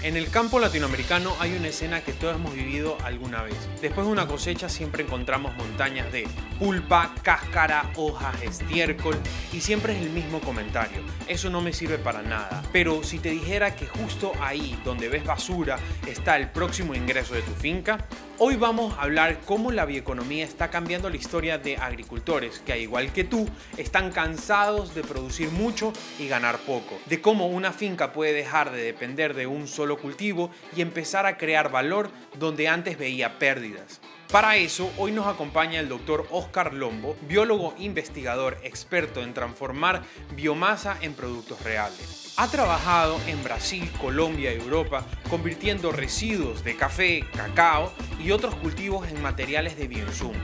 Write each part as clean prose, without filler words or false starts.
En el campo latinoamericano hay una escena que todos hemos vivido alguna vez. Después de una cosecha siempre encontramos montañas de pulpa, cáscara, hojas, estiércol y siempre es el mismo comentario. Eso no me sirve para nada. Pero si te dijera que justo ahí donde ves basura está el próximo ingreso de tu finca, hoy vamos a hablar cómo la bioeconomía está cambiando la historia de agricultores que, al igual que tú, están cansados de producir mucho y ganar poco. De cómo una finca puede dejar de depender de un solo cultivo y empezar a crear valor donde antes veía pérdidas. Para eso, hoy nos acompaña el doctor Oscar Lombo, biólogo investigador experto en transformar biomasa en productos reales. Ha trabajado en Brasil, Colombia y Europa, convirtiendo residuos de café, cacao y otros cultivos en materiales de bioinsumos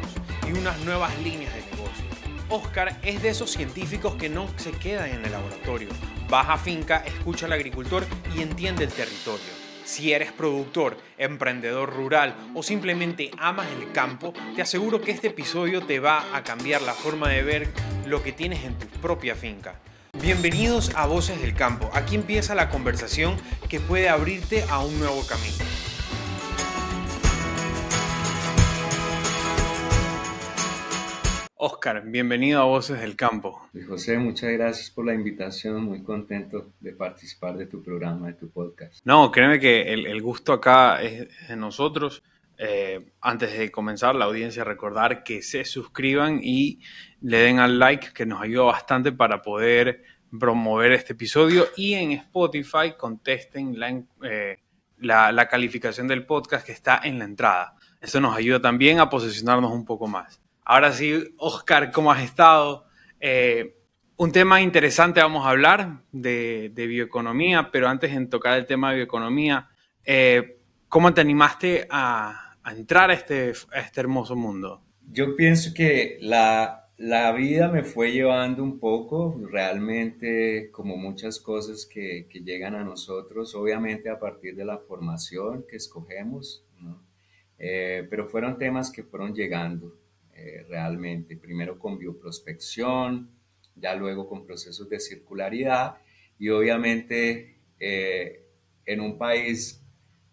y unas nuevas líneas de negocio. Oscar es de esos científicos que no se quedan en el laboratorio. Vas a finca, escucha al agricultor y entiende el territorio. Si eres productor, emprendedor rural o simplemente amas el campo, te aseguro que este episodio te va a cambiar la forma de ver lo que tienes en tu propia finca. Bienvenidos a Voces del Campo. Aquí empieza la conversación que puede abrirte a un nuevo camino. Oscar, bienvenido a Voces del Campo. Luis José, muchas gracias por la invitación, muy contento de participar de tu programa, de tu podcast. No, créeme que el gusto acá es de nosotros. Antes de comenzar, la audiencia, recordar que se suscriban y le den al like, que nos ayuda bastante para poder promover este episodio. Y en Spotify contesten la calificación del podcast que está en la entrada. Eso nos ayuda también a posicionarnos un poco más. Ahora sí, Oscar, ¿cómo has estado? Un tema interesante, vamos a hablar de bioeconomía, pero antes de tocar el tema de bioeconomía, ¿cómo te animaste a entrar a este hermoso mundo? Yo pienso que la vida me fue llevando un poco, realmente como muchas cosas que llegan a nosotros, obviamente a partir de la formación que escogemos, ¿no? Pero fueron temas que fueron llegando realmente, primero con bioprospección, ya luego con procesos de circularidad y obviamente en un país,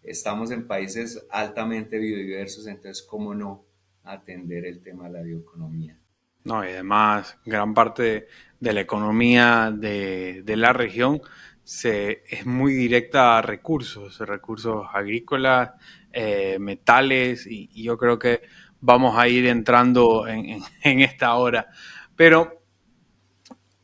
estamos en países altamente biodiversos, entonces cómo no atender el tema de la bioeconomía. No, y además, gran parte de la economía de la región es muy directa a recursos agrícolas, metales, y yo creo que vamos a ir entrando en esta hora. Pero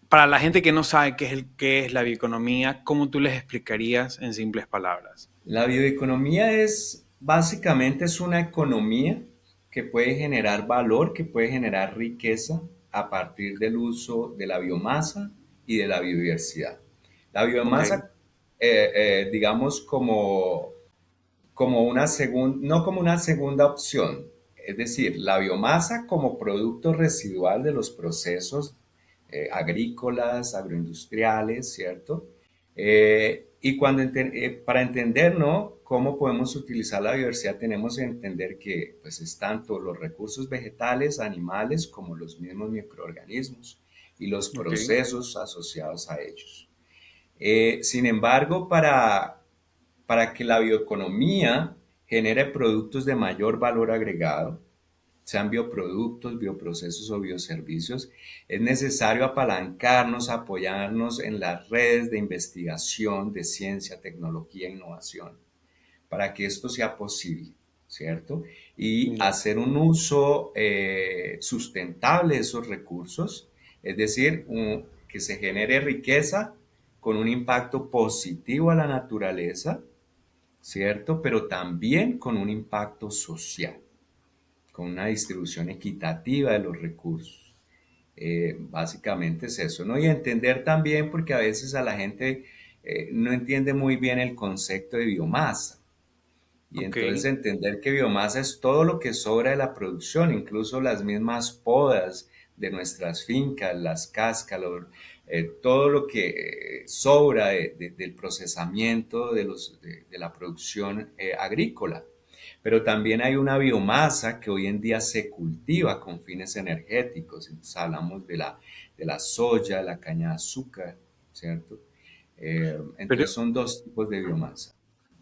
para la gente que no sabe qué es la bioeconomía, ¿cómo tú les explicarías en simples palabras? La bioeconomía es básicamente es una economía que puede generar valor, que puede generar riqueza a partir del uso de la biomasa y de la biodiversidad. La Ok. biomasa, digamos, como una segunda, no como una segunda opción, es decir, la biomasa como producto residual de los procesos agrícolas, agroindustriales, ¿cierto? Y para entender, ¿no? Cómo podemos utilizar la biodiversidad, tenemos que entender que pues, es tanto los recursos vegetales, animales, como los mismos microorganismos y los Ok. procesos asociados a ellos. Sin embargo, para que la bioeconomía genere productos de mayor valor agregado, sean bioproductos, bioprocesos o bioservicios, es necesario apalancarnos, apoyarnos en las redes de investigación de ciencia, tecnología e innovación para que esto sea posible, ¿cierto? Y Ya. hacer un uso sustentable de esos recursos, es decir, que se genere riqueza con un impacto positivo a la naturaleza, ¿cierto? Pero también con un impacto social, con una distribución equitativa de los recursos. Básicamente es eso, ¿no? Y entender también, porque a veces a la gente no entiende muy bien el concepto de biomasa. Y Ok. entonces entender que biomasa es todo lo que sobra de la producción, incluso las mismas podas de nuestras fincas, las cáscaras, todo lo que sobra del procesamiento de la producción agrícola. Pero también hay una biomasa que hoy en día se cultiva con fines energéticos. Entonces hablamos de la soya, la caña de azúcar, ¿cierto? Pero Entonces son dos tipos de biomasa.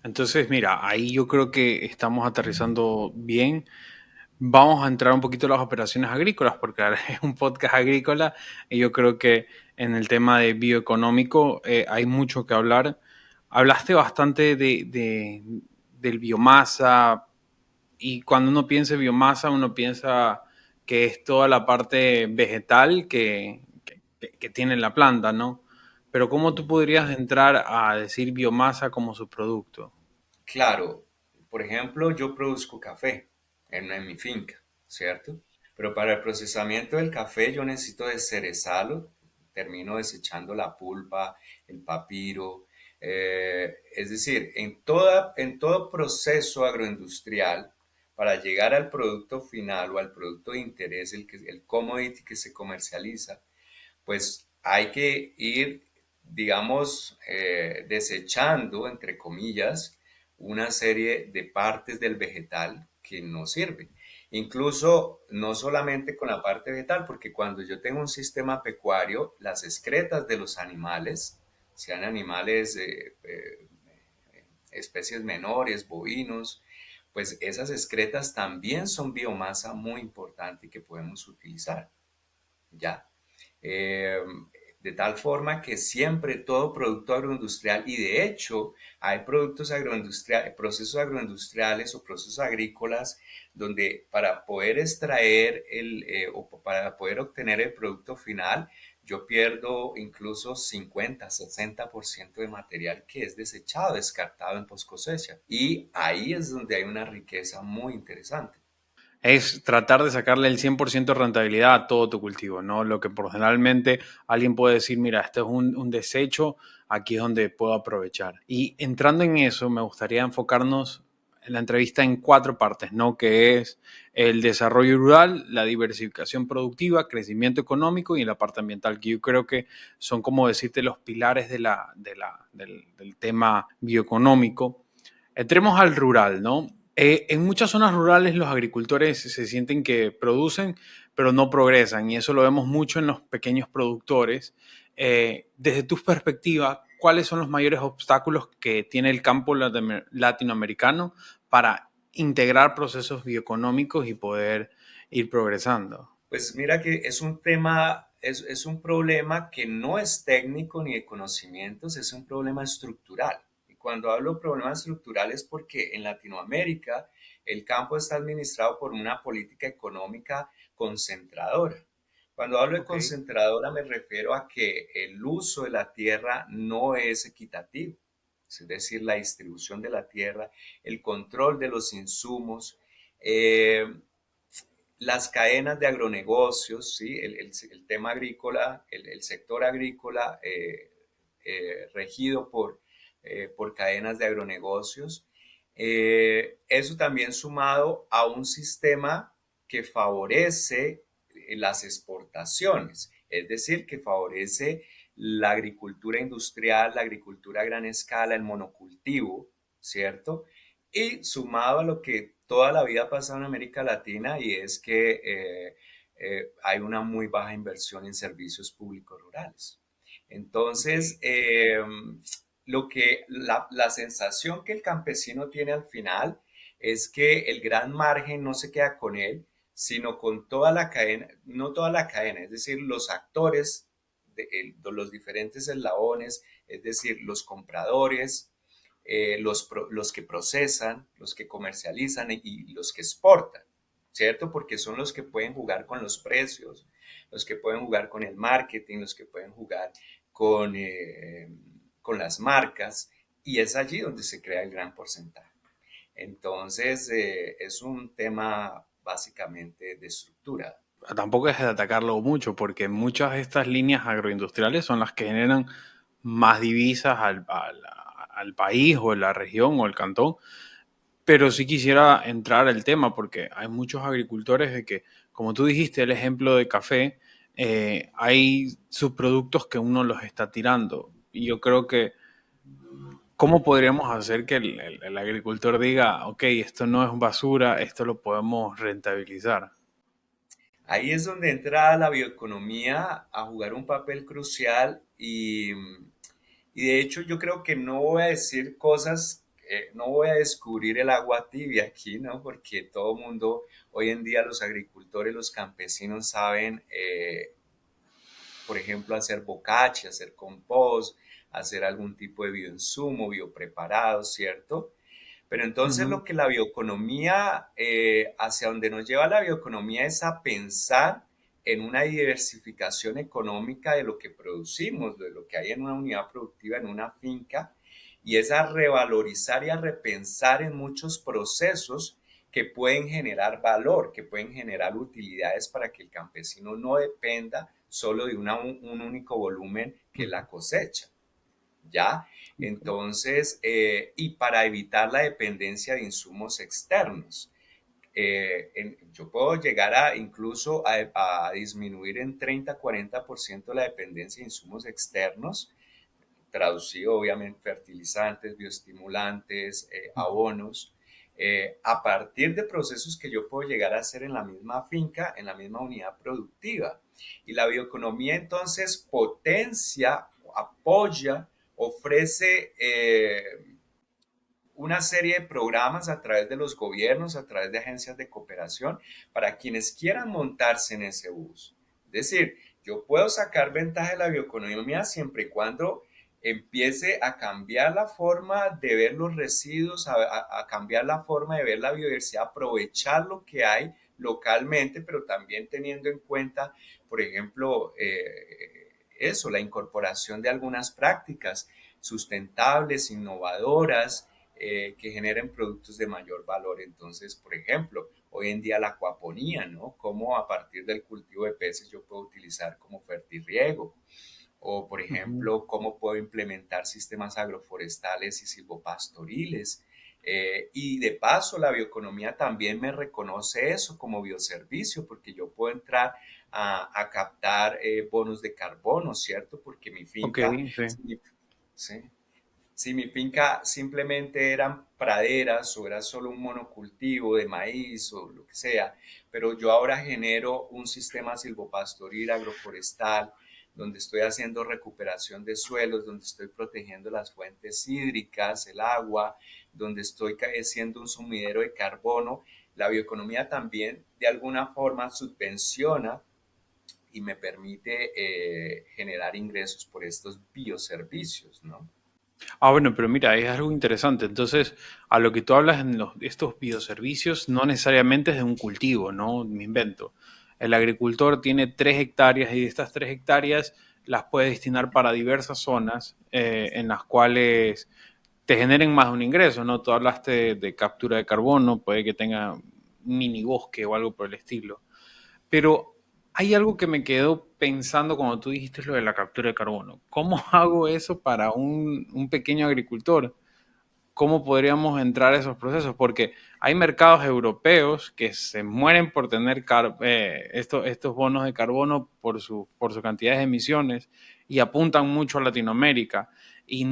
Entonces, mira, ahí yo creo que estamos aterrizando bien. Vamos a entrar un poquito en las operaciones agrícolas, porque ahora es un podcast agrícola y yo creo que en el tema de bioeconómico hay mucho que hablar. Hablaste bastante del biomasa, y cuando uno piensa en biomasa, uno piensa que es toda la parte vegetal que tiene la planta, ¿no? Pero ¿cómo tú podrías entrar a decir biomasa como su producto? Claro, por ejemplo, yo produzco café en mi finca, ¿cierto? Pero para el procesamiento del café yo necesito descerezarlo, termino desechando la pulpa, el papiro, es decir, en todo proceso agroindustrial, para llegar al producto final o al producto de interés, el commodity que se comercializa, pues hay que ir, digamos, desechando, entre comillas, una serie de partes del vegetal que no sirven. Incluso no solamente con la parte vegetal, porque cuando yo tengo un sistema pecuario, las excretas de los animales, sean animales, especies menores, bovinos, pues esas excretas también son biomasa muy importante que podemos utilizar, ¿ya? Eh, de tal forma que siempre todo producto agroindustrial, y de hecho hay productos agroindustriales, procesos agroindustriales o procesos agrícolas donde para poder extraer o para poder obtener el producto final, yo pierdo incluso 50-60% de material que es desechado, descartado en post cosecha. Y ahí es donde hay una riqueza muy interesante. Es tratar de sacarle el 100% de rentabilidad a todo tu cultivo, ¿no? Lo que generalmente alguien puede decir, mira, esto es un desecho, aquí es donde puedo aprovechar. Y entrando en eso, me gustaría enfocarnos en la entrevista en cuatro partes, ¿no? Que es el desarrollo rural, la diversificación productiva, crecimiento económico y la parte ambiental, que yo creo que son, como decirte, los pilares del tema bioeconómico. Entremos al rural, ¿no? En muchas zonas rurales los agricultores se sienten que producen, pero no progresan, y eso lo vemos mucho en los pequeños productores. Desde tu perspectiva, ¿cuáles son los mayores obstáculos que tiene el campo latinoamericano para integrar procesos bioeconómicos y poder ir progresando? Pues mira que es un tema, es un problema que no es técnico ni de conocimientos, es un problema estructural. Y cuando hablo de problema estructural es porque en Latinoamérica el campo está administrado por una política económica concentradora. Cuando hablo de Ok. concentradora me refiero a que el uso de la tierra no es equitativo, es decir, la distribución de la tierra, el control de los insumos, eh, las cadenas de agronegocios, ¿sí? El tema agrícola, el sector agrícola regido por cadenas de agronegocios. Eso también sumado a un sistema que favorece las exportaciones, es decir, que favorece la agricultura industrial, la agricultura a gran escala, el monocultivo, ¿cierto? Y sumado a lo que toda la vida ha pasado en América Latina y es que hay una muy baja inversión en servicios públicos rurales. Ok. Entonces, la sensación que el campesino tiene al final es que el gran margen no se queda con él, sino con toda la cadena, no toda la cadena, es decir, los actores de los diferentes eslabones, es decir, los compradores, los que procesan, los que comercializan y los que exportan, ¿cierto? Porque son los que pueden jugar con los precios, los que pueden jugar con el marketing, los que pueden jugar con, eh, con las marcas, y es allí donde se crea el gran porcentaje. Entonces, es un tema básicamente de estructura. Tampoco es de atacarlo mucho, porque muchas de estas líneas agroindustriales son las que generan más divisas al país o la región o el cantón. Pero sí quisiera entrar al tema porque hay muchos agricultores de que, como tú dijiste, el ejemplo de café, hay subproductos que uno los está tirando. Y yo creo que, ¿cómo podríamos hacer que el agricultor diga, ok, esto no es basura, esto lo podemos rentabilizar? Ahí es donde entra la bioeconomía a jugar un papel crucial y de hecho yo creo que no voy a decir cosas no voy a descubrir el agua tibia aquí, ¿no? Porque todo mundo, hoy en día los agricultores, los campesinos saben, por ejemplo, hacer bocachi, hacer compost, hacer algún tipo de bioinsumo, biopreparado, ¿cierto? Pero entonces Ujú, lo que la bioeconomía, hacia donde nos lleva la bioeconomía es a pensar en una diversificación económica de lo que producimos, de lo que hay en una unidad productiva, en una finca, y es a revalorizar y a repensar en muchos procesos que pueden generar valor, que pueden generar utilidades para que el campesino no dependa solo de un único volumen que es ujú. la cosecha. ¿Ya? Ok. Entonces, y para evitar la dependencia de insumos externos. Yo puedo llegar a incluso a disminuir en 30-40% la dependencia de insumos externos, traducido obviamente fertilizantes, bioestimulantes, abonos, a partir de procesos que yo puedo llegar a hacer en la misma finca, en la misma unidad productiva. Y la bioeconomía entonces potencia, apoya, ofrece una serie de programas a través de los gobiernos, a través de agencias de cooperación, para quienes quieran montarse en ese bus. Es decir, yo puedo sacar ventaja de la bioeconomía siempre y cuando empiece a cambiar la forma de ver los residuos, a cambiar la forma de ver la biodiversidad, aprovechar lo que hay localmente, pero también teniendo en cuenta, por ejemplo, eso, la incorporación de algunas prácticas sustentables, innovadoras, que generen productos de mayor valor. Entonces, por ejemplo, hoy en día la acuaponía, ¿no? Cómo a partir del cultivo de peces yo puedo utilizar como fertirriego. O, por Ujú. ejemplo, cómo puedo implementar sistemas agroforestales y silvopastoriles. Y de paso, la bioeconomía también me reconoce eso como bioservicio, porque yo puedo entrar a captar bonos de carbono, ¿cierto? Porque mi Ok, finca, sí. sí, si mi finca simplemente eran praderas o era solo un monocultivo de maíz o lo que sea, pero yo ahora genero un sistema silvopastoril agroforestal donde estoy haciendo recuperación de suelos, donde estoy protegiendo las fuentes hídricas, el agua, donde estoy haciendo un sumidero de carbono. La bioeconomía también de alguna forma subvenciona y me permite generar ingresos por estos bioservicios, ¿no? Ah, bueno, pero mira, es algo interesante. Entonces, a lo que tú hablas en estos bioservicios, no necesariamente es de un cultivo, ¿no? Me invento. El agricultor tiene 3 hectáreas y de estas 3 hectáreas las puede destinar para diversas zonas en las cuales te generen más de un ingreso, ¿no? Tú hablaste de captura de carbono, puede que tenga un mini bosque o algo por el estilo. Pero hay algo que me quedó pensando cuando tú dijiste lo de la captura de carbono. ¿Cómo hago eso para un pequeño agricultor? ¿Cómo podríamos entrar a esos procesos? Porque hay mercados europeos que se mueren por tener estos bonos de carbono por su cantidad de emisiones y apuntan mucho a Latinoamérica. Y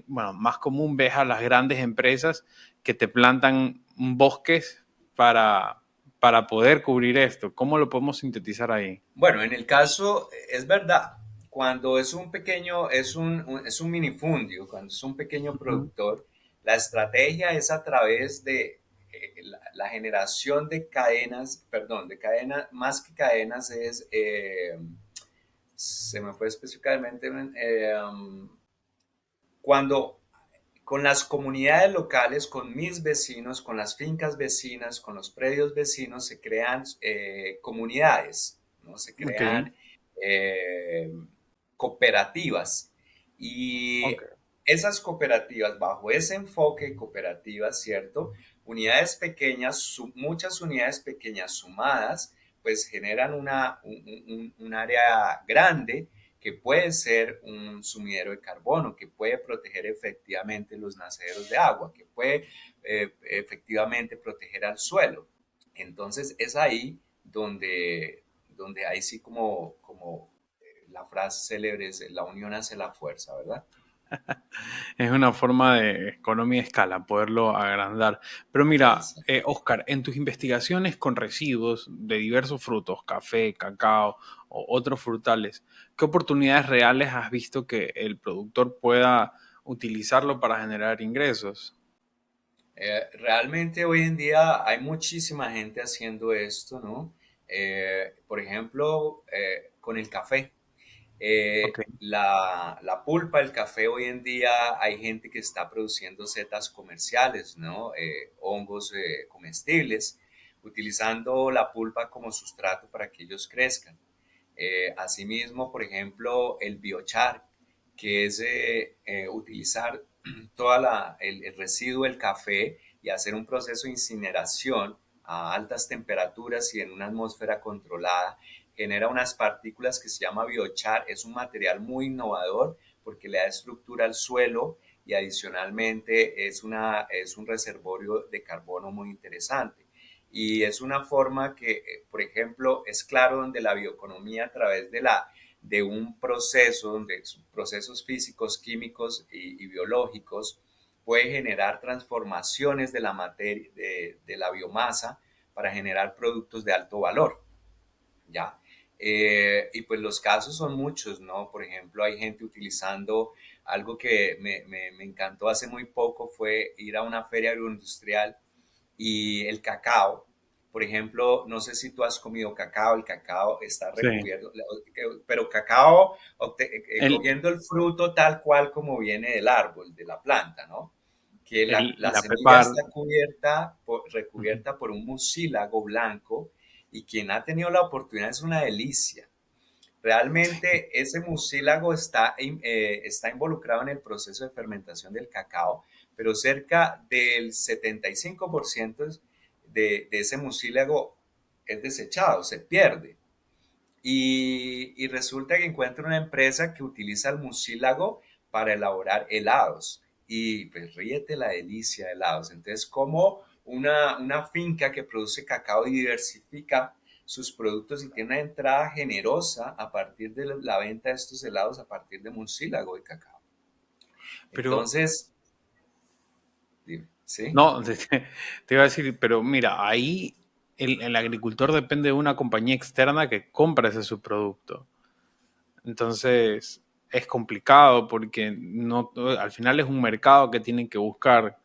bueno, más común ves a las grandes empresas que te plantan bosques para, para poder cubrir esto. ¿Cómo lo podemos sintetizar ahí? Bueno, en el caso, es verdad, cuando es un pequeño, es un minifundio, cuando es un pequeño Ujú. productor, la estrategia es a través de la generación de cadenas, perdón, de cadenas, más que cadenas es, se me fue específicamente, cuando con las comunidades locales, con mis vecinos, con las fincas vecinas, con los predios vecinos, se crean comunidades, ¿no? Se Ok, crean eh, cooperativas. Y ok. esas cooperativas, bajo ese enfoque cooperativas, ¿cierto? Unidades pequeñas, muchas unidades pequeñas sumadas, pues generan un área grande que puede ser un sumidero de carbono, que puede proteger efectivamente los nacederos de agua, que puede efectivamente proteger al suelo. Entonces es ahí donde ahí sí como la frase célebre es, la unión hace la fuerza, ¿verdad? Es una forma de economía de escala, poderlo agrandar. Pero mira, Esa. Oscar, en tus investigaciones con residuos de diversos frutos, café, cacao o otros frutales, ¿qué oportunidades reales has visto que el productor pueda utilizarlo para generar ingresos? Realmente hoy en día hay muchísima gente haciendo esto, ¿no? Por ejemplo, con el café. Ok. La pulpa del café hoy en día hay gente que está produciendo setas comerciales, ¿no? Hongos comestibles, utilizando la pulpa como sustrato para que ellos crezcan. Asimismo, por ejemplo, el biochar, que es utilizar el residuo del café y hacer un proceso de incineración a altas temperaturas y en una atmósfera controlada, genera unas partículas que se llama biochar. Es un material muy innovador porque le da estructura al suelo y adicionalmente es un reservorio de carbono muy interesante. Y es una forma que, por ejemplo, es claro donde la bioeconomía a través de un proceso, donde procesos físicos, químicos y biológicos, puede generar transformaciones de la materia, de la biomasa para generar productos de alto valor, ¿ya? Y pues los casos son muchos, ¿no? Por ejemplo, hay gente utilizando algo que me encantó hace muy poco, fue ir a una feria agroindustrial y el cacao. Por ejemplo, no sé si tú has comido cacao, el cacao está Sí. recubierto, pero cacao El, cogiendo el fruto tal cual como viene del árbol, de la planta, ¿no? Que la la semilla pepar. está recubierta por un mucílago blanco y quien ha tenido la oportunidad es una delicia. Realmente ese mucílago está involucrado en el proceso de fermentación del cacao, pero cerca del 75% de ese mucílago es desechado, se pierde. Y resulta que encuentro una empresa que utiliza el mucílago para elaborar helados. Y pues ríete la delicia de helados. Entonces, como una finca que produce cacao y diversifica sus productos y tiene una entrada generosa a partir de la venta de estos helados a partir de mucílago de cacao. Pero Entonces, dime, ¿sí? no, te iba a decir, pero mira, ahí el agricultor depende de una compañía externa que compra ese subproducto. Entonces es complicado porque no, al final es un mercado que tienen que buscar.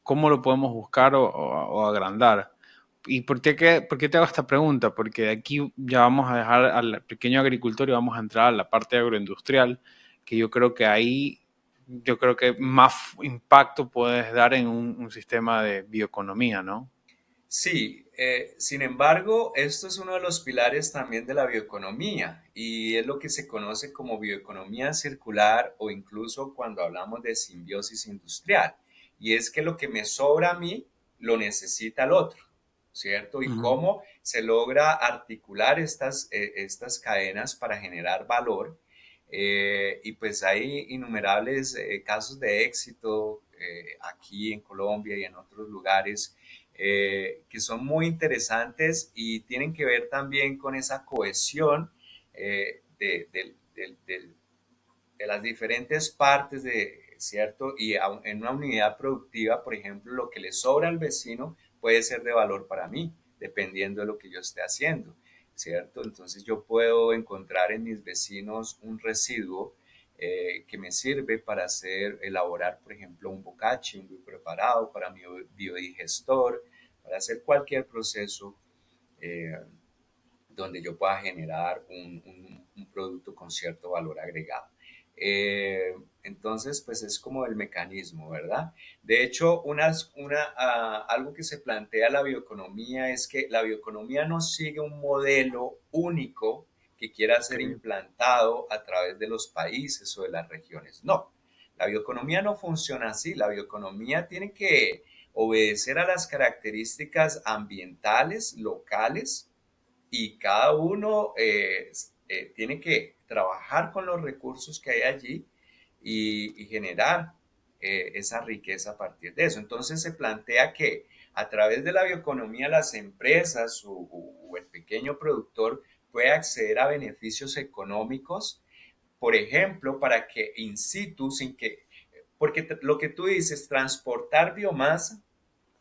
¿Cómo lo podemos buscar o agrandar? ¿Y por qué te hago esta pregunta? Porque de aquí ya vamos a dejar al pequeño agricultor y vamos a entrar a la parte agroindustrial, que yo creo que ahí, yo creo que más impacto puedes dar en un sistema de bioeconomía, ¿no? Sí, sin embargo, esto es uno de los pilares también de la bioeconomía y es lo que se conoce como bioeconomía circular o incluso cuando hablamos de simbiosis industrial. Y es que lo que me sobra a mí lo necesita el otro, ¿cierto? Y Ujú. cómo se logra articular estas cadenas para generar valor. Y pues hay innumerables casos de éxito aquí en Colombia y en otros lugares que son muy interesantes y tienen que ver también con esa cohesión de las diferentes partes ¿cierto? Y en una unidad productiva, por ejemplo, lo que le sobra al vecino puede ser de valor para mí, dependiendo de lo que yo esté haciendo, ¿cierto? Entonces yo puedo encontrar en mis vecinos un residuo que me sirve para elaborar, por ejemplo, un bocachi, un biopreparado para mi biodigestor, para hacer cualquier proceso eh, donde yo pueda generar un producto con cierto valor agregado. Entonces, pues es como el mecanismo, ¿verdad? De hecho, algo que se plantea la bioeconomía es que la bioeconomía no sigue un modelo único que quiera ser Ok. implantado a través de los países o de las regiones. No, la bioeconomía no funciona así. La bioeconomía tiene que obedecer a las características ambientales, locales, y cada uno tiene que trabajar con los recursos que hay allí y generar esa riqueza a partir de eso. Entonces se plantea que a través de la bioeconomía las empresas o el pequeño productor puede acceder a beneficios económicos, por ejemplo, para que in situ, sin que, porque lo que tú dices, transportar biomasa,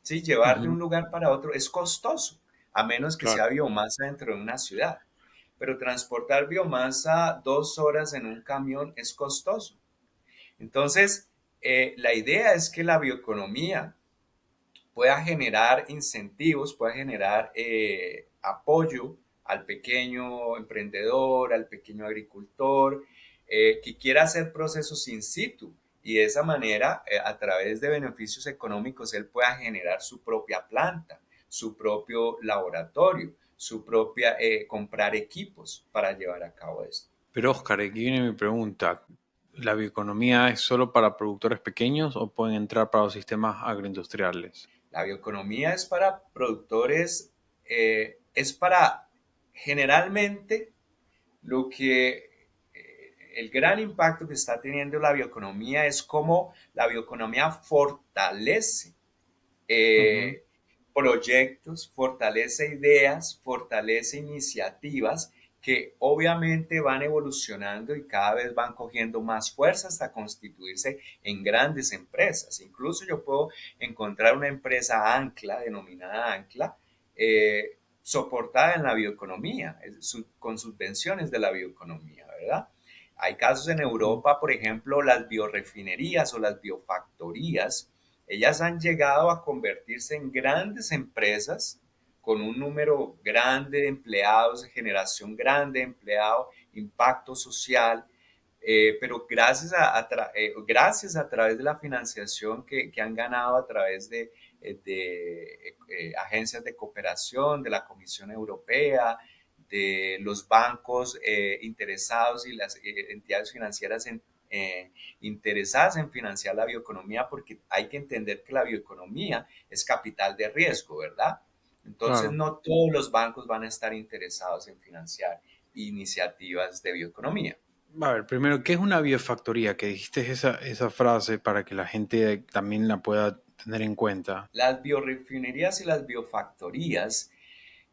¿sí? Llevar de Ujú. un lugar para otro es costoso, a menos que sea Claro. biomasa dentro de una ciudad. Pero transportar biomasa 2 horas en un camión es costoso. Entonces, la idea es que la bioeconomía pueda generar incentivos, pueda generar apoyo al pequeño emprendedor, al pequeño agricultor, que quiera hacer procesos in situ y de esa manera, a través de beneficios económicos, él pueda generar su propia planta, su propio laboratorio, su propia, comprar equipos para llevar a cabo esto. Pero Oscar, aquí viene mi pregunta. ¿La bioeconomía es solo para productores pequeños o pueden entrar para los sistemas agroindustriales? La bioeconomía es para productores, es para generalmente lo que el gran impacto que está teniendo la bioeconomía es cómo la bioeconomía fortalece Ujú. proyectos, fortalece ideas, fortalece iniciativas que obviamente van evolucionando y cada vez van cogiendo más fuerza hasta constituirse en grandes empresas. Incluso yo puedo encontrar una empresa ancla, denominada ancla, soportada en la bioeconomía, con subvenciones de la bioeconomía, ¿verdad? Hay casos en Europa, por ejemplo, las biorefinerías o las biofactorías, ellas han llegado a convertirse en grandes empresas con un número grande de empleados, generación grande de empleados, impacto social, pero gracias a través de la financiación que han ganado a través de agencias de cooperación, de la Comisión Europea, de los bancos interesados y las entidades financieras interesadas en financiar la bioeconomía, porque hay que entender que la bioeconomía es capital de riesgo, ¿verdad? Entonces, Claro. no todos los bancos van a estar interesados en financiar iniciativas de bioeconomía. A ver, primero, ¿qué es una biofactoría? Que dijiste esa frase para que la gente también la pueda tener en cuenta. Las biorefinerías y las biofactorías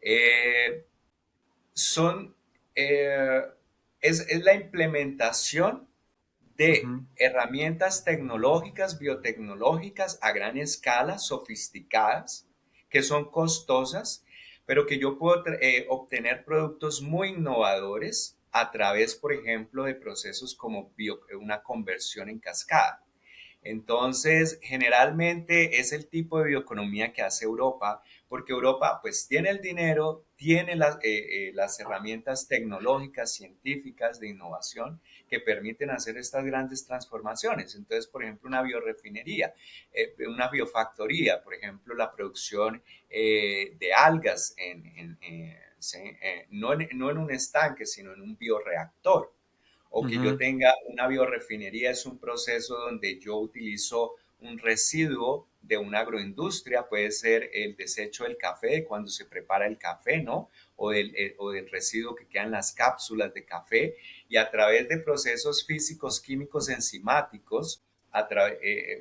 eh, son, eh, es la implementación de Ujú. herramientas tecnológicas, biotecnológicas a gran escala, sofisticadas, que son costosas, pero que yo puedo obtener productos muy innovadores a través, por ejemplo, de procesos como una conversión en cascada. Entonces, generalmente es el tipo de bioeconomía que hace Europa, porque Europa pues tiene el dinero, tiene las herramientas tecnológicas, científicas, de innovación que permiten hacer estas grandes transformaciones. Entonces, por ejemplo, una biorefinería, una biofactoría, por ejemplo, la producción de algas no en un estanque, sino en un bioreactor o que yo Ujú. tenga una biorefinería es un proceso donde yo utilizo un residuo de una agroindustria, puede ser el desecho del café cuando se prepara el café, ¿no? O del residuo que quedan las cápsulas de café y a través de procesos físicos, químicos, enzimáticos,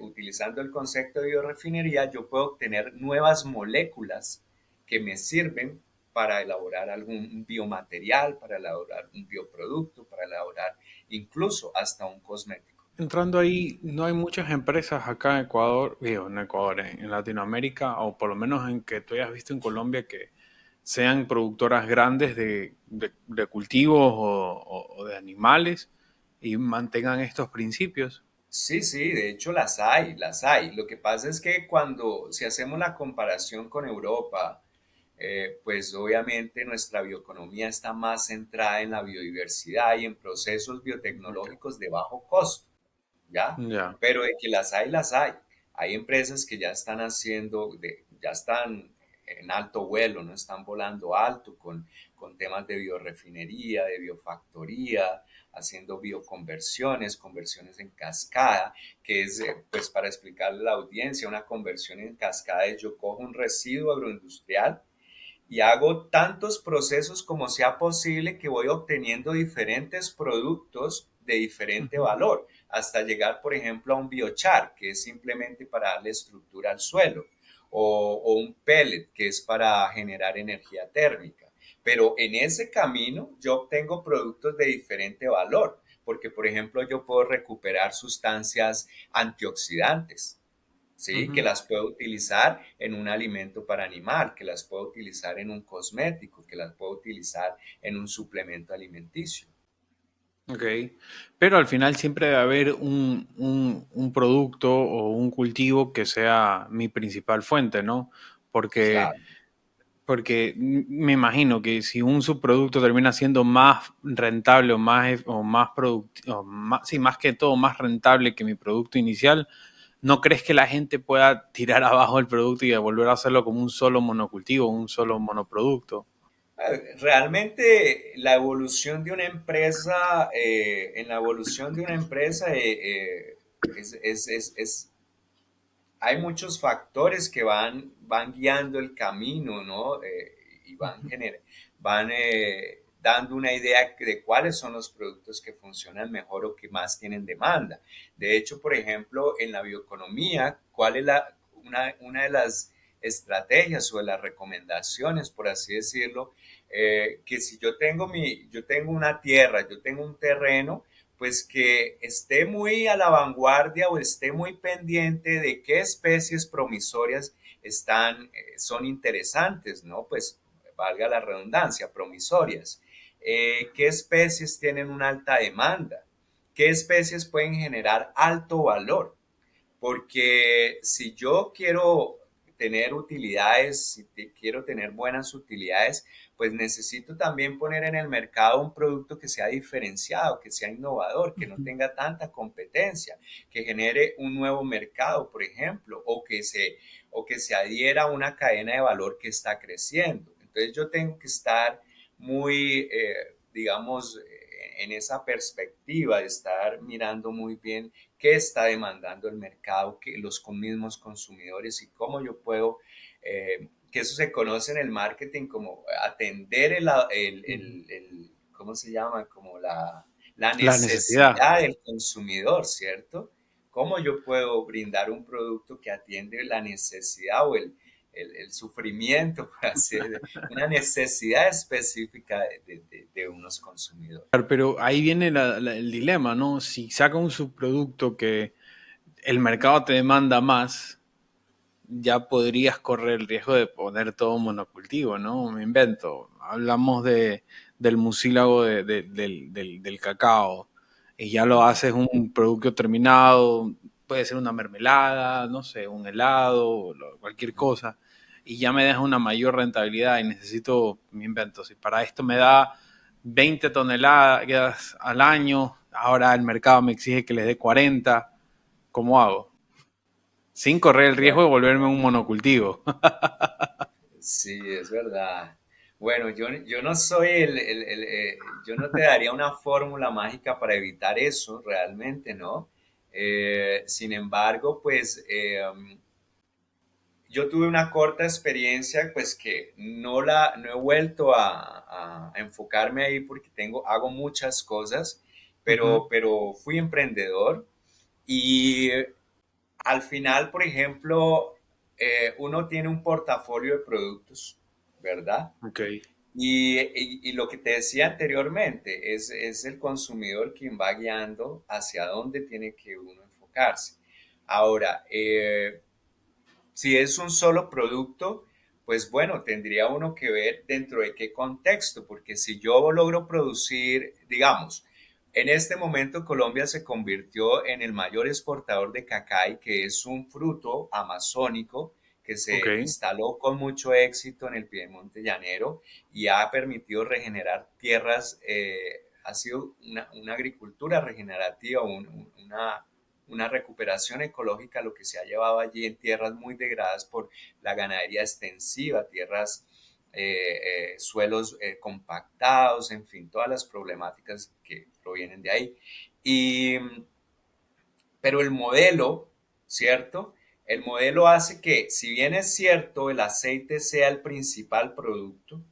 utilizando el concepto de biorefinería, yo puedo obtener nuevas moléculas que me sirven para elaborar algún biomaterial, para elaborar un bioproducto, para elaborar incluso hasta un cosmético. Entrando ahí, no hay muchas empresas acá en Ecuador, digo, en Ecuador, en Latinoamérica, o por lo menos en que tú hayas visto en Colombia, que sean productoras grandes de cultivos o de animales y mantengan estos principios. Sí, sí, de hecho las hay, las hay. Lo que pasa es que si hacemos la comparación con Europa, pues obviamente nuestra bioeconomía está más centrada en la biodiversidad y en procesos Ya. biotecnológicos de bajo costo. ¿Ya? Ya. Pero de que las hay, las hay. Hay empresas que ya están ya están en alto vuelo, no están volando alto con temas de biorefinería, de biofactoría, haciendo bioconversiones, conversiones en cascada, que es, pues para explicarle a la audiencia, una conversión en cascada es yo cojo un residuo agroindustrial y hago tantos procesos como sea posible que voy obteniendo diferentes productos de diferente Ujú. valor, hasta llegar, por ejemplo, a un biochar, que es simplemente para darle estructura al suelo, o un pellet, que es para generar energía térmica. Pero en ese camino yo obtengo productos de diferente valor, porque, por ejemplo, yo puedo recuperar sustancias antioxidantes, ¿sí? Que Ujú. las puedo utilizar en un alimento para animal, que las puedo utilizar en un cosmético, que las puedo utilizar en un suplemento alimenticio. Ok. Pero al final siempre debe haber un producto o un cultivo que sea mi principal fuente, ¿no? Porque, Claro. porque me imagino que si un subproducto termina siendo más rentable o más productivo, sí, más que todo más rentable que mi producto inicial, ¿no crees que la gente pueda tirar abajo el producto y volver a hacerlo como un solo monocultivo, un solo monoproducto? Realmente la evolución de una empresa, en la evolución de una empresa hay muchos factores que van guiando el camino, ¿no? Y van dando una idea de cuáles son los productos que funcionan mejor o que más tienen demanda. De hecho, por ejemplo, en la bioeconomía, ¿cuál es una de las estrategias o de las recomendaciones, por así decirlo? Que si yo tengo una tierra, yo tengo un terreno, pues que esté muy a la vanguardia o esté muy pendiente de qué especies promisorias son interesantes, ¿no? Pues valga la redundancia, promisorias. ¿Qué especies tienen una alta demanda? ¿Qué especies pueden generar alto valor? Porque si yo quiero tener utilidades, quiero tener buenas utilidades, pues necesito también poner en el mercado un producto que sea diferenciado, que sea innovador, que no tenga tanta competencia, que genere un nuevo mercado, por ejemplo, o que se adhiera a una cadena de valor que está creciendo. Entonces yo tengo que estar muy, digamos, en esa perspectiva de estar mirando muy bien qué está demandando el mercado, que los mismos consumidores y cómo yo puedo, que eso se conoce en el marketing como atender ¿cómo se llama? Como la La necesidad. necesidad del consumidor, ¿cierto? ¿Cómo yo puedo brindar un producto que atiende la necesidad o el sufrimiento, por así decirlo, una necesidad específica de unos consumidores? Pero ahí viene el dilema, ¿no? Si saca un subproducto que el mercado te demanda más, ya podrías correr el riesgo de poner todo monocultivo, ¿no? Me invento. Hablamos del mucílago del cacao y ya lo haces un producto terminado, puede ser una mermelada, no sé, un helado, cualquier cosa, y ya me deja una mayor rentabilidad y necesito, me invento, si para esto me da 20 toneladas al año, ahora el mercado me exige que les dé 40, ¿cómo hago? Sin correr el riesgo Bueno, de volverme un monocultivo. sí, es verdad. Bueno, yo no soy yo no te daría una fórmula mágica para evitar eso, realmente, ¿no? Sin embargo, pues yo tuve una corta experiencia, pues que no he vuelto a enfocarme ahí porque hago muchas cosas, Ujú. pero fui emprendedor y al final, por ejemplo, uno tiene un portafolio de productos, ¿verdad? Ok. Y lo que te decía anteriormente, es el consumidor quien va guiando hacia dónde tiene que uno enfocarse. Ahora, si es un solo producto, pues bueno, tendría uno que ver dentro de qué contexto, porque si yo logro producir, digamos, en este momento Colombia se convirtió en el mayor exportador de cacay, que es un fruto amazónico que Ok. se instaló con mucho éxito en el Piedemonte llanero y ha permitido regenerar tierras, ha sido una agricultura regenerativa, una recuperación ecológica, lo que se ha llevado allí en tierras muy degradadas por la ganadería extensiva, tierras, suelos compactados, en fin, todas las problemáticas que provienen de ahí. Y, pero el modelo, ¿cierto? El modelo hace que, si bien es cierto, el aceite sea el principal producto, Ujú.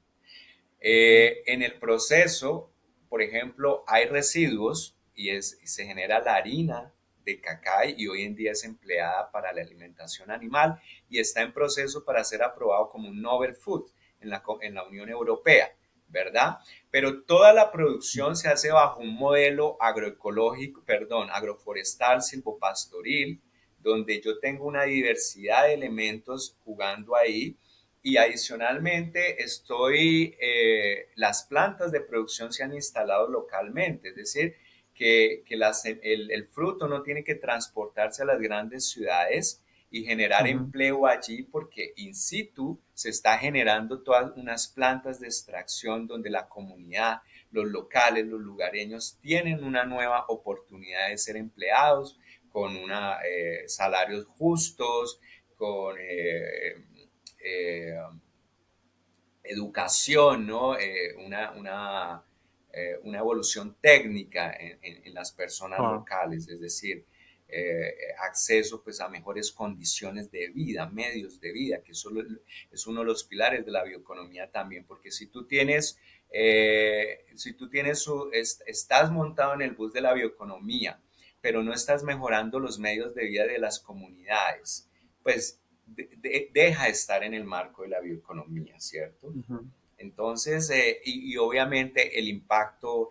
en el proceso, por ejemplo, hay residuos y se genera la harina de cacay y hoy en día es empleada para la alimentación animal y está en proceso para ser aprobado como un novel food en la Unión Europea, ¿verdad? Pero toda la producción se hace bajo un modelo agroecológico, perdón, agroforestal, silvopastoril, donde yo tengo una diversidad de elementos jugando ahí y adicionalmente las plantas de producción se han instalado localmente, es decir, que el fruto no tiene que transportarse a las grandes ciudades y generar Ujú. empleo allí, porque in situ se está generando todas unas plantas de extracción donde la comunidad, los locales, los lugareños tienen una nueva oportunidad de ser empleados con salarios justos, con eh, educación, ¿no? Una evolución técnica en las personas Ah, locales, es decir, acceso pues, a mejores condiciones de vida, medios de vida, que eso es uno de los pilares de la bioeconomía también, porque si tú estás montado en el bus de la bioeconomía, pero no estás mejorando los medios de vida de las comunidades, pues deja de estar en el marco de la bioeconomía, ¿cierto? ujú. Entonces, y obviamente el impacto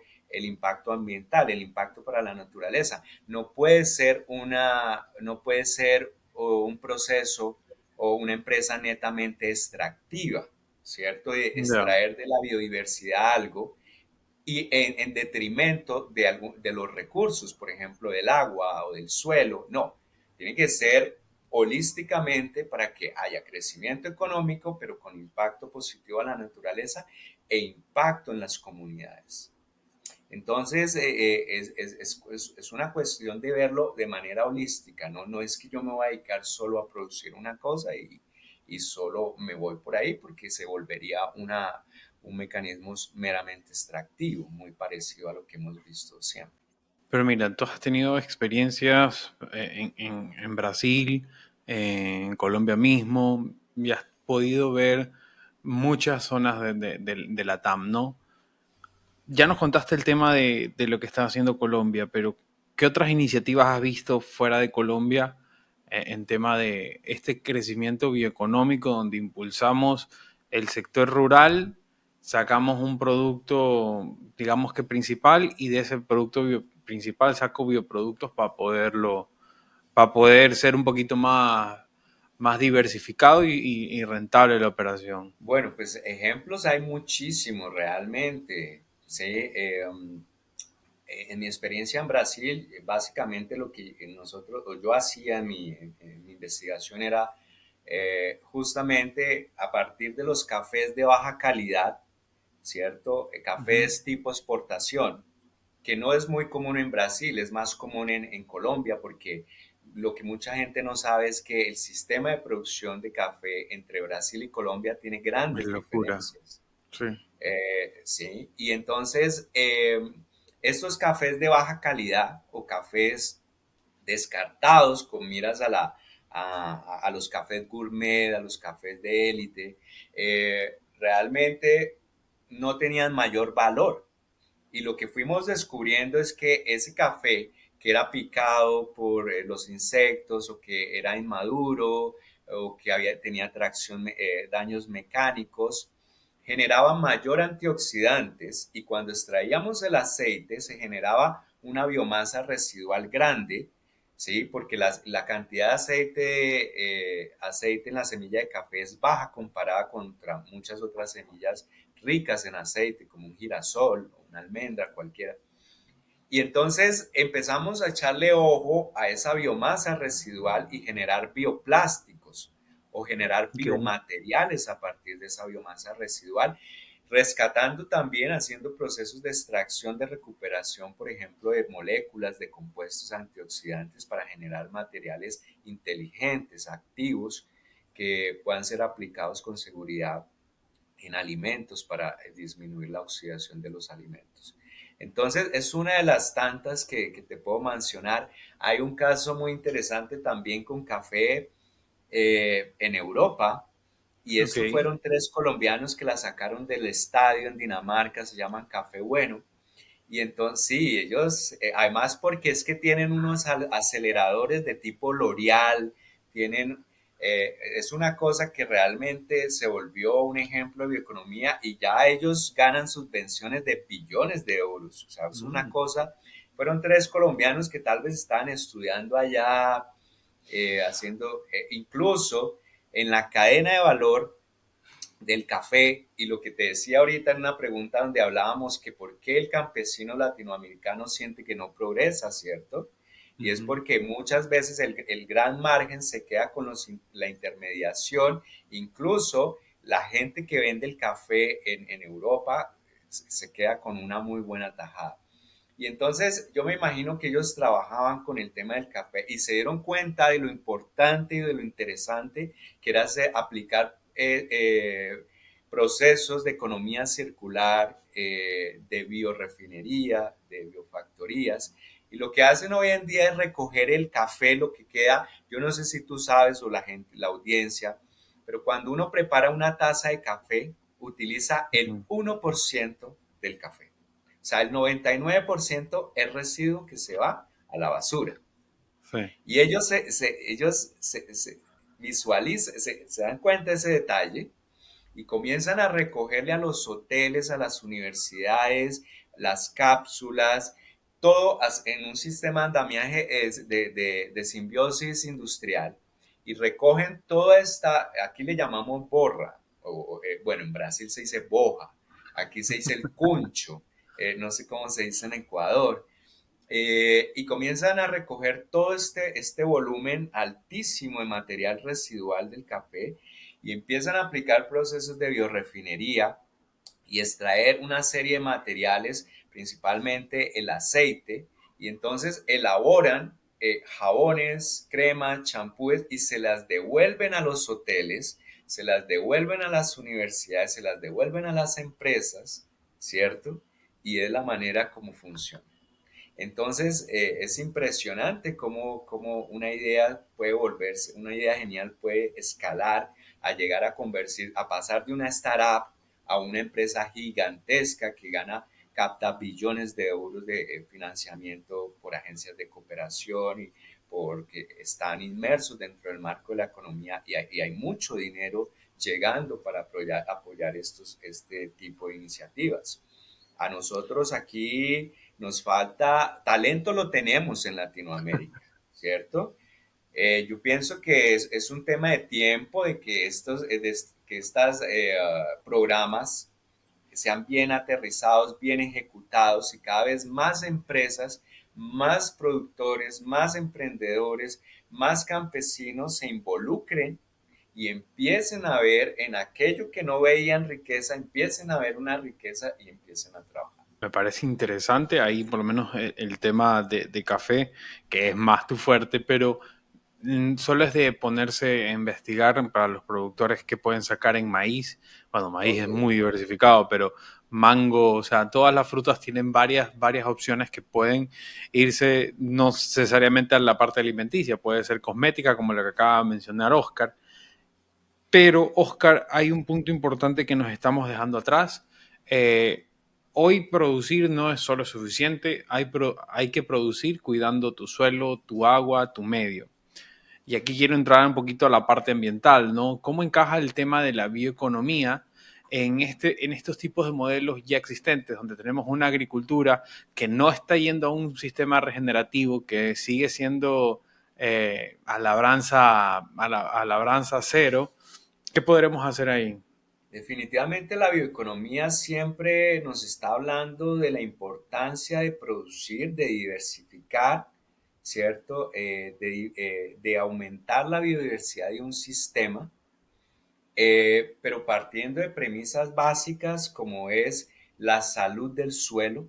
ambiental, el impacto para la naturaleza, no puede ser un proceso o una empresa netamente extractiva, ¿cierto? De Ya. extraer de la biodiversidad algo y en detrimento de los recursos, por ejemplo, del agua o del suelo. No, tiene que ser holísticamente para que haya crecimiento económico, pero con impacto positivo a la naturaleza e impacto en las comunidades. Entonces, es una cuestión de verlo de manera holística, ¿no? No es que yo me voy a dedicar solo a producir una cosa y solo me voy por ahí, porque se volvería un mecanismo meramente extractivo, muy parecido a lo que hemos visto siempre. Pero mira, tú has tenido experiencias en Brasil, en Colombia mismo, y has podido ver muchas zonas de la TAM, ¿no? Ya nos contaste el tema de lo que está haciendo Colombia, pero ¿qué otras iniciativas has visto fuera de Colombia en tema de este crecimiento bioeconómico donde impulsamos el sector rural, sacamos un producto, digamos que principal, y de ese producto principal saco bioproductos para poder ser un poquito más diversificado y rentable la operación? Bueno, pues ejemplos hay muchísimos realmente. Sí, en mi experiencia en Brasil, básicamente lo que nosotros, o yo hacía en mi investigación era justamente a partir de los cafés de baja calidad, ¿cierto? Ujú. Cafés tipo exportación, que no es muy común en Brasil, es más común en Colombia, porque lo que mucha gente no sabe es que el sistema de producción de café entre Brasil y Colombia tiene Es grandes locura. diferencias. Sí. Sí, y entonces estos cafés de baja calidad o cafés descartados con miras a los cafés gourmet, a los cafés de élite, realmente no tenían mayor valor. Y lo que fuimos descubriendo es que ese café que era picado por los insectos o que era inmaduro o que tenía daños mecánicos, generaba mayor antioxidantes, y cuando extraíamos el aceite se generaba una biomasa residual grande, ¿sí? Porque la cantidad de aceite en la semilla de café es baja comparada contra muchas otras semillas ricas en aceite, como un girasol o una almendra cualquiera. Y entonces empezamos a echarle ojo a esa biomasa residual y generar bioplásticos o generar Ok. biomateriales a partir de esa biomasa residual, rescatando también, haciendo procesos de extracción, de recuperación, por ejemplo, de moléculas de compuestos antioxidantes para generar materiales inteligentes, activos, que puedan ser aplicados con seguridad en alimentos para disminuir la oxidación de los alimentos. Entonces, es una de las tantas que te puedo mencionar. Hay un caso muy interesante también con café en Europa, y Ok. esto fueron tres colombianos que la sacaron del estadio en Dinamarca, se llaman Café Bueno. Y entonces, sí, ellos, además porque es que tienen unos aceleradores de tipo L'Oreal, es una cosa que realmente se volvió un ejemplo de bioeconomía, y ya ellos ganan subvenciones de billones de euros. O sea, es una Mm. cosa, fueron tres colombianos que tal vez estaban estudiando allá, incluso en la cadena de valor del café y lo que te decía ahorita en una pregunta donde hablábamos que por qué el campesino latinoamericano siente que no progresa, ¿cierto? Y es Ujú. porque muchas veces el gran margen se queda con la intermediación, incluso la gente que vende el café en Europa se queda con una muy buena tajada. Y entonces yo me imagino que ellos trabajaban con el tema del café y se dieron cuenta de lo importante y de lo interesante que era aplicar procesos de economía circular, de biorefinería, de biofactorías. Y lo que hacen hoy en día es recoger el café, lo que queda, yo no sé si tú sabes o la gente, la audiencia, pero cuando uno prepara una taza de café, utiliza el Ujú. 1% del café. O sea, el 99% es residuo que se va a la basura. Sí. Y ellos se visualizan, se dan cuenta de ese detalle y comienzan a recogerle a los hoteles, a las universidades, las cápsulas, todo en un sistema de andamiaje de simbiosis industrial. Y recogen toda esta, aquí le llamamos borra, bueno, en Brasil se dice boja, aquí se dice el cuncho, no sé cómo se dice en Ecuador, y comienzan a recoger todo este volumen altísimo de material residual del café y empiezan a aplicar procesos de biorefinería y extraer una serie de materiales, principalmente el aceite, y entonces elaboran jabones, cremas, champúes y se las devuelven a los hoteles, se las devuelven a las universidades, se las devuelven a las empresas, ¿cierto? Y es la manera como funciona. Entonces, es impresionante cómo una idea puede volverse, una idea genial puede escalar a llegar a convertir, a pasar de una startup a una empresa gigantesca que capta billones de euros de financiamiento por agencias de cooperación y porque están inmersos dentro del marco de la economía y hay mucho dinero llegando para apoyar este tipo de iniciativas. A nosotros aquí nos falta, talento lo tenemos en Latinoamérica, ¿cierto? Yo pienso que es un tema de tiempo de que estas programas sean bien aterrizados, bien ejecutados y cada vez más empresas, más productores, más emprendedores, más campesinos se involucren y empiecen a ver en aquello que no veían riqueza, empiecen a ver una riqueza y empiecen a trabajar. Me parece interesante ahí por lo menos el tema de café, que es más tu fuerte, pero solo es de ponerse a investigar para los productores que pueden sacar en maíz. Bueno, maíz Ok. es muy diversificado, pero mango, o sea, todas las frutas tienen varias opciones que pueden irse no necesariamente a la parte alimenticia, puede ser cosmética, como lo que acaba de mencionar Oscar. Pero, Oscar, hay un punto importante que nos estamos dejando atrás. Eh, Hoy producir no es solo suficiente, hay que producir cuidando tu suelo, tu agua, tu medio. Y aquí quiero entrar un poquito a la parte ambiental, ¿no? ¿Cómo encaja el tema de la bioeconomía en estos tipos de modelos ya existentes, donde tenemos una agricultura que no está yendo a un sistema regenerativo, que sigue siendo a labranza cero? ¿Qué podremos hacer ahí? Definitivamente la bioeconomía siempre nos está hablando de la importancia de producir, de diversificar, ¿cierto? De aumentar la biodiversidad de un sistema, pero partiendo de premisas básicas como es la salud del suelo,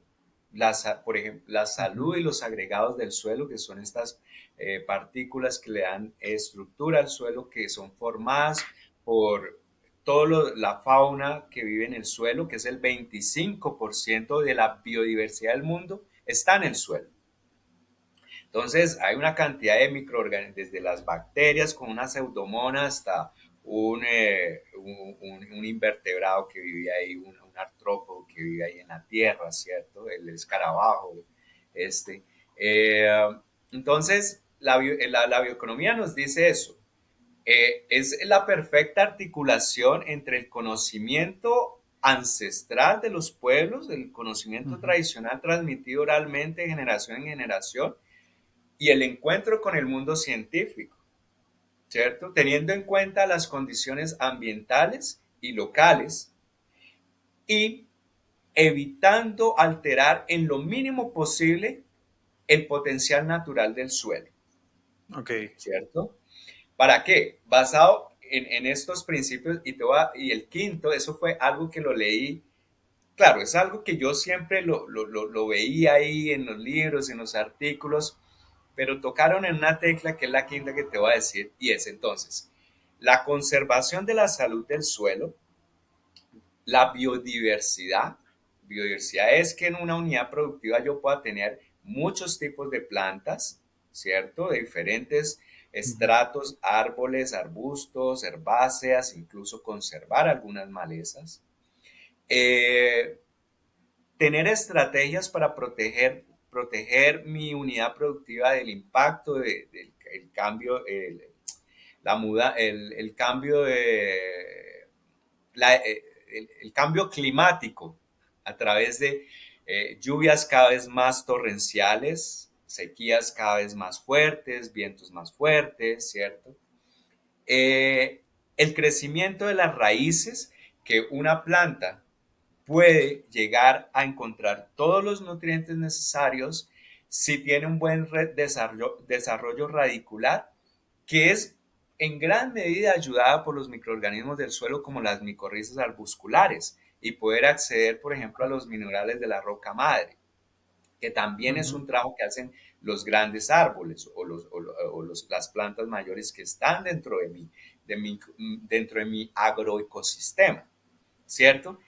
por ejemplo, la Ujú. salud y los agregados del suelo, que son estas partículas que le dan estructura al suelo, que son formadas por toda la fauna que vive en el suelo, que es el 25% de la biodiversidad del mundo, está en el suelo. Entonces, hay una cantidad de microorganismos, desde las bacterias con una pseudomonas hasta un invertebrado que vive ahí, un artrópodo que vive ahí en la tierra, ¿cierto? El escarabajo, este. Eh, entonces, la bioeconomía nos dice eso. Es la perfecta articulación entre el conocimiento ancestral de los pueblos, el conocimiento Ujú. tradicional transmitido oralmente de generación en generación, y el encuentro con el mundo científico, ¿cierto? Teniendo en cuenta las condiciones ambientales y locales y evitando alterar en lo mínimo posible el potencial natural del suelo, Ok. ¿cierto? ¿Para qué? Basado en estos principios y el quinto, eso fue algo que lo leí. Claro, es algo que yo siempre lo veía ahí en los libros, en los artículos, pero tocaron en una tecla que es la quinta que te voy a decir, y es entonces la conservación de la salud del suelo, la biodiversidad. Biodiversidad es que en una unidad productiva yo pueda tener muchos tipos de plantas, ¿cierto? De diferentes Ujú. estratos, árboles, arbustos, herbáceas, incluso conservar algunas malezas. Eh, Tener estrategias para proteger mi unidad productiva del impacto del el cambio, el cambio el cambio climático a través de lluvias cada vez más torrenciales, sequías cada vez más fuertes, vientos más fuertes, ¿cierto? El crecimiento de las raíces que una planta puede llegar a encontrar todos los nutrientes necesarios si tiene un buen desarrollo radicular, que es en gran medida ayudada por los microorganismos del suelo como las micorrizas arbusculares y poder acceder, por ejemplo, a los minerales de la roca madre, que también es Ujú. un trabajo que hacen los grandes árboles las plantas mayores que están dentro de mi agroecosistema, ¿cierto?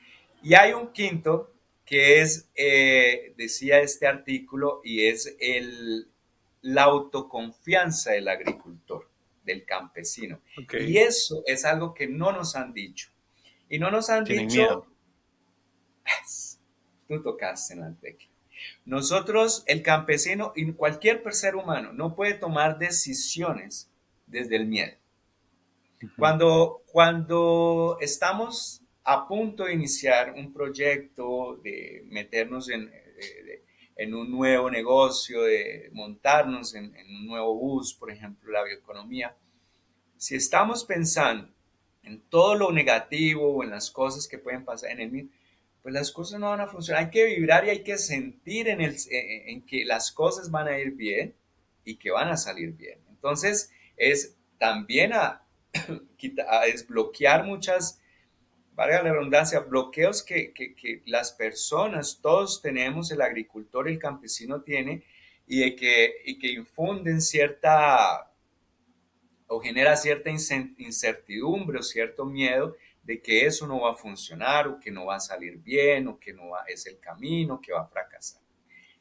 Y hay un quinto que es, decía este artículo, y es la autoconfianza del agricultor, del campesino. Ok. Y eso es algo que no nos han dicho. Y no nos han Tienen miedo. dicho, tú tocaste en la tecla. Nosotros, el campesino y cualquier ser humano no puede tomar decisiones desde el miedo. Ujú. Cuando estamos a punto de iniciar un proyecto, de meternos en un nuevo negocio, de montarnos en un nuevo bus, por ejemplo, la bioeconomía, si estamos pensando en todo lo negativo o en las cosas que pueden pasar en el mismo, pues las cosas no van a funcionar. Hay que vibrar y hay que sentir en que las cosas van a ir bien y que van a salir bien. Entonces, es también a desbloquear muchas, valga la redundancia, bloqueos que las personas, todos tenemos, el agricultor, el campesino tiene, y que infunden cierta o genera cierta incertidumbre o cierto miedo de que eso no va a funcionar o que no va a salir bien o que no es el camino, que va a fracasar.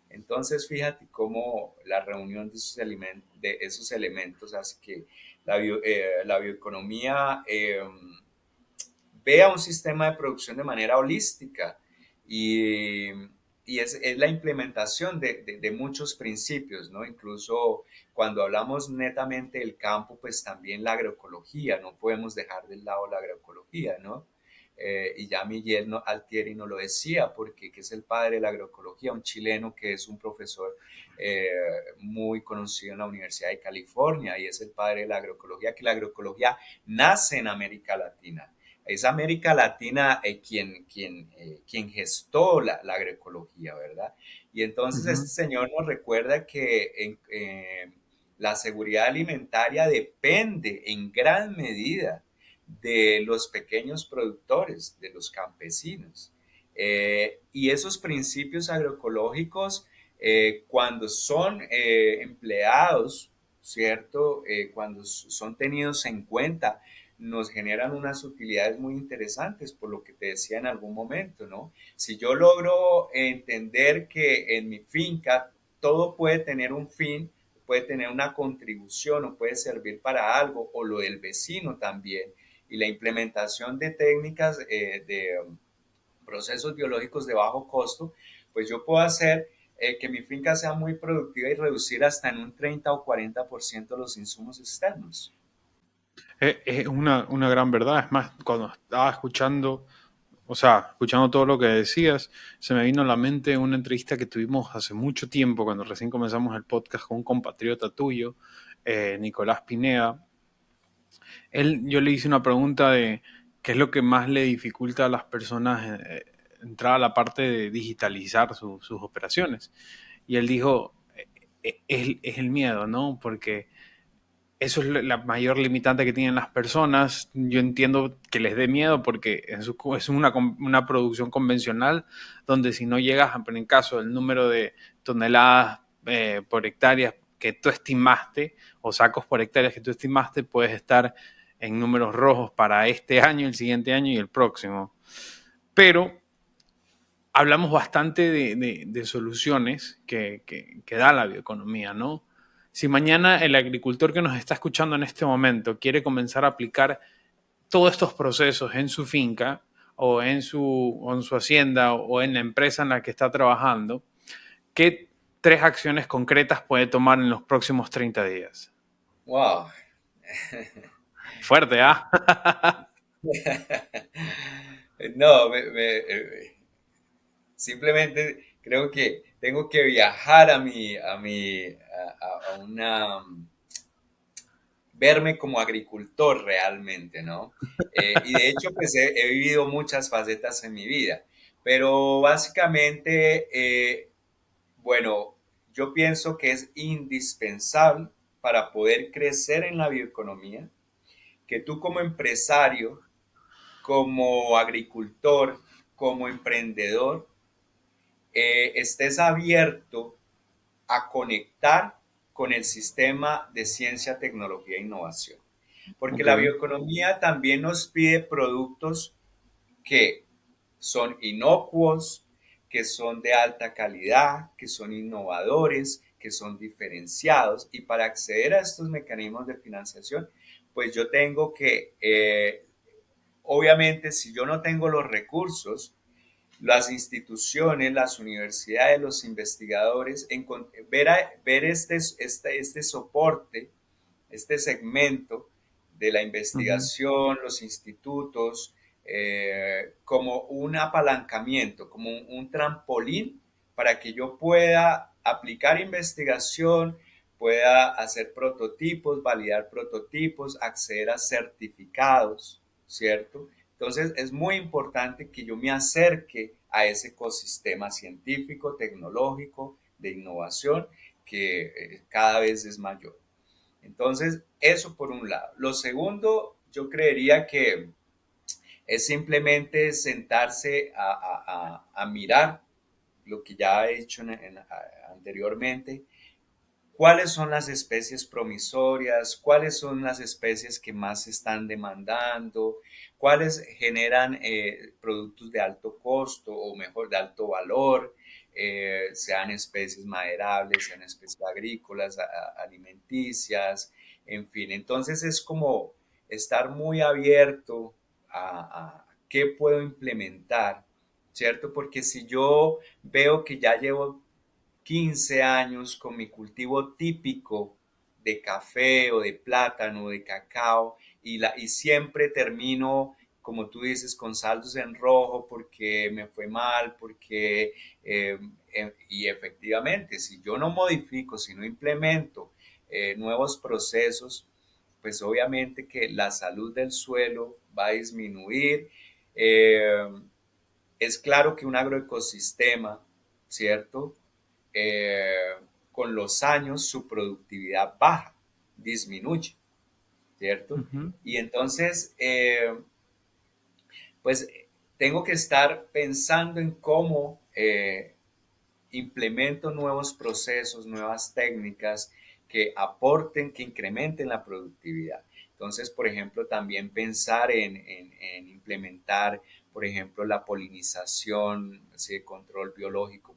Entonces, fíjate cómo la reunión de esos elementos hace que la bioeconomía vea un sistema de producción de manera holística y, es la implementación de muchos principios, ¿no? Incluso cuando hablamos netamente del campo, pues también la agroecología, no podemos dejar de lado la agroecología, ¿no? Y ya Miguel Altieri nos lo decía, porque que es el padre de la agroecología, un chileno que es un profesor eh, muy conocido en la Universidad de California y es el padre de la agroecología, que la agroecología nace en América Latina. Es América Latina quien gestó la agroecología, ¿verdad? Y entonces este Ujú. señor nos recuerda que la seguridad alimentaria depende en gran medida de los pequeños productores, de los campesinos. Y esos principios agroecológicos, cuando son empleados, ¿cierto? Cuando son tenidos en cuenta, nos generan unas utilidades muy interesantes, por lo que te decía en algún momento, ¿no? Si yo logro entender que en mi finca todo puede tener un fin, puede tener una contribución o puede servir para algo, o lo del vecino también, y la implementación de técnicas de procesos biológicos de bajo costo, pues yo puedo hacer que mi finca sea muy productiva y reducir hasta en un 30 o 40% los insumos externos. Es una gran verdad. Es más, cuando estaba escuchando, o sea, escuchando todo lo que decías, se me vino a la mente una entrevista que tuvimos hace mucho tiempo, cuando recién comenzamos el podcast con un compatriota tuyo, Nicolás Pineda. Yo le hice una pregunta de ¿qué es lo que más le dificulta a las personas entrar a la parte de digitalizar sus operaciones? Y él dijo, es el miedo, ¿no? Porque eso es la mayor limitante que tienen las personas. Yo entiendo que les dé miedo porque es una producción convencional donde si no llegas, en el caso del número de toneladas por hectárea que tú estimaste o sacos por hectárea que tú estimaste, puedes estar en números rojos para este año, el siguiente año y el próximo. Pero hablamos bastante de soluciones que da la bioeconomía, ¿no? Si mañana el agricultor que nos está escuchando en este momento quiere comenzar a aplicar todos estos procesos en su finca o en su hacienda o en la empresa en la que está trabajando, ¿qué tres acciones concretas puede tomar en los próximos 30 días? Wow. Fuerte, ¿ah? No, simplemente creo que tengo que viajar a una, verme como agricultor realmente, ¿no? Y de hecho, pues he vivido muchas facetas en mi vida, pero básicamente, bueno, yo pienso que es indispensable para poder crecer en la bioeconomía, que tú como empresario, como agricultor, como emprendedor, estés abierto a conectar con el sistema de ciencia, tecnología e innovación. Porque Ok. la bioeconomía también nos pide productos que son inocuos, que son de alta calidad, que son innovadores, que son diferenciados. Y para acceder a estos mecanismos de financiación, pues yo tengo que, obviamente, si yo no tengo los recursos, las instituciones, las universidades, los investigadores, ver este soporte, este segmento de la Ujú. investigación, los institutos, como un apalancamiento, como un trampolín para que yo pueda aplicar investigación, pueda hacer prototipos, validar prototipos, acceder a certificados, ¿cierto? Entonces es muy importante que yo me acerque a ese ecosistema científico, tecnológico, de innovación, que cada vez es mayor. Entonces, eso por un lado. Lo segundo, yo creería que es simplemente sentarse a mirar lo que ya he hecho anteriormente, cuáles son las especies promisorias, cuáles son las especies que más se están demandando, cuáles generan productos de alto costo o mejor de alto valor, sean especies maderables, sean especies agrícolas, alimenticias, en fin. Entonces es como estar muy abierto a qué puedo implementar, ¿cierto? Porque si yo veo que ya llevo 15 años con mi cultivo típico de café o de plátano o de cacao y siempre termino, como tú dices, con saldos en rojo porque me fue mal, porque, y efectivamente, si yo no modifico, si no implemento nuevos procesos, pues obviamente que la salud del suelo va a disminuir. Eh, es claro que un agroecosistema, ¿cierto? Eh, con los años su productividad baja, disminuye, ¿cierto? Ujú. Y entonces, pues tengo que estar pensando en cómo implemento nuevos procesos, nuevas técnicas que aporten, que incrementen la productividad. Entonces, por ejemplo, también pensar en implementar, por ejemplo, la polinización, ¿sí? Control biológico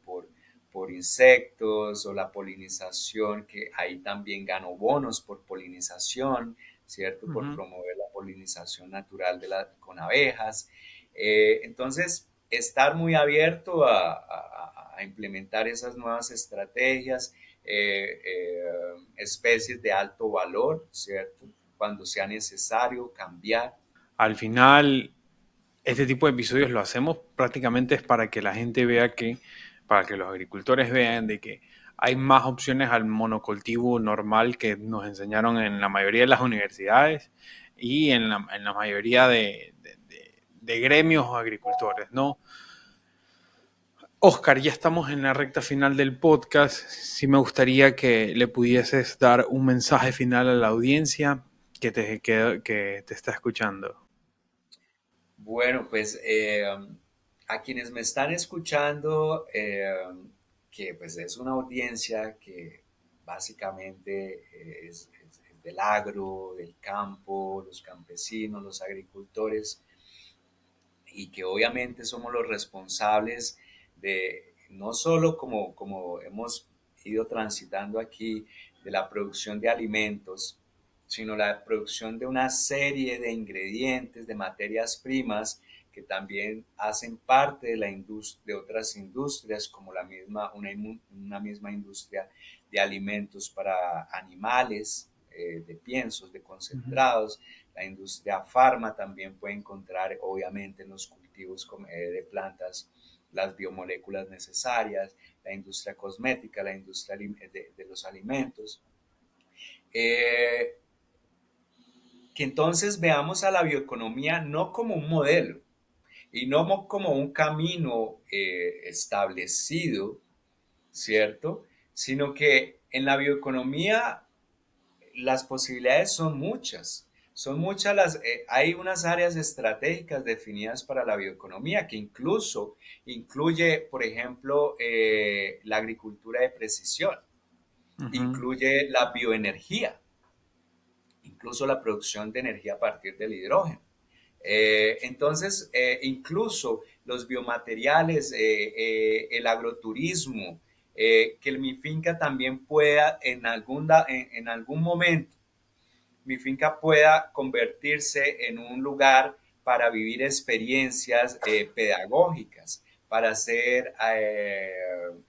por insectos o la polinización, que ahí también gano bonos por polinización, ¿cierto? Por Ujú. promover la polinización natural con abejas. Entonces, estar muy abierto a implementar esas nuevas estrategias, especies de alto valor, ¿cierto? Cuando sea necesario cambiar. Al final, este tipo de episodios lo hacemos prácticamente es para que la gente vea para que los agricultores vean de que hay más opciones al monocultivo normal que nos enseñaron en la mayoría de las universidades y en la mayoría de gremios o agricultores, ¿no? Oscar, ya estamos en la recta final del podcast. Sí me gustaría que le pudieses dar un mensaje final a la audiencia que te está escuchando. Bueno, pues a quienes me están escuchando, que pues es una audiencia que básicamente es del agro, del campo, los campesinos, los agricultores, y que obviamente somos los responsables de, no solo como hemos ido transitando aquí, de la producción de alimentos, sino la producción de una serie de ingredientes, de materias primas que también hacen parte de la de otras industrias, como una misma industria de alimentos para animales, de piensos, de Ujú. concentrados. La industria farma también puede encontrar, obviamente, en los cultivos de plantas las biomoléculas necesarias, la industria cosmética, la industria de los alimentos. Eh, que entonces veamos a la bioeconomía no como un modelo y no como un camino establecido, ¿cierto? Sino que en la bioeconomía las posibilidades son muchas. Son muchas hay unas áreas estratégicas definidas para la bioeconomía que incluso incluye, por ejemplo, la agricultura de precisión, Ujú. incluye la bioenergía, incluso la producción de energía a partir del hidrógeno. Entonces, incluso los biomateriales, el agroturismo, que mi finca también pueda en algún momento mi finca pueda convertirse en un lugar para vivir experiencias pedagógicas, para hacer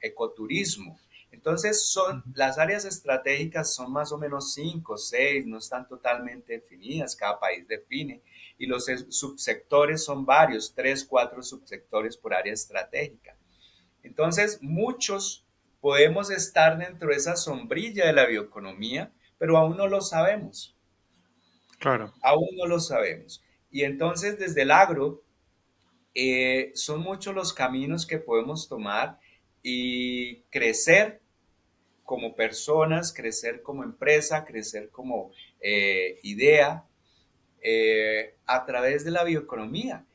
ecoturismo. Entonces, las áreas estratégicas son más o menos 5, 6, no están totalmente definidas, cada país define, y los subsectores son varios, 3, 4 subsectores por área estratégica. Entonces, muchos podemos estar dentro de esa sombrilla de la bioeconomía, pero aún no lo sabemos. Claro. Aún no lo sabemos. Y entonces desde el agro son muchos los caminos que podemos tomar y crecer como personas, crecer como empresa, crecer como idea a través de la bioeconomía.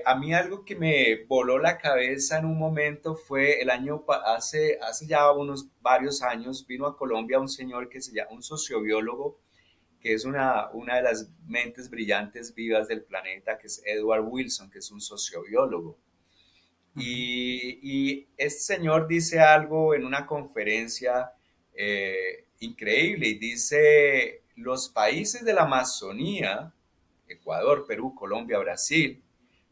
A mí algo que me voló la cabeza en un momento fue hace ya unos varios años, vino a Colombia un señor que se llama, un sociobiólogo, que es una de las mentes brillantes vivas del planeta, que es Edward Wilson, que es un sociobiólogo. Ujú. Y este señor dice algo en una conferencia increíble y dice, los países de la Amazonía, Ecuador, Perú, Colombia, Brasil,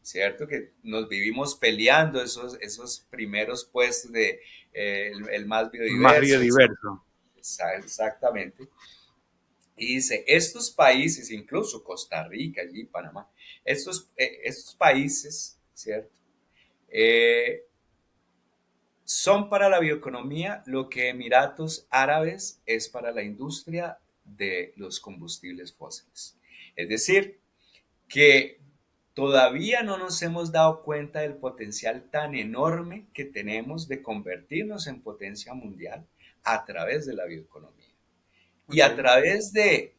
¿cierto? Que nos vivimos peleando esos primeros puestos de el más Más biodiverso, biodiverso. exactamente. Y dice, estos países, incluso Costa Rica, allí, Panamá, estos países, ¿cierto? Eh, son para la bioeconomía lo que Emiratos Árabes es para la industria de los combustibles fósiles. Es decir, que todavía no nos hemos dado cuenta del potencial tan enorme que tenemos de convertirnos en potencia mundial a través de la bioeconomía. Y Ok. a través de,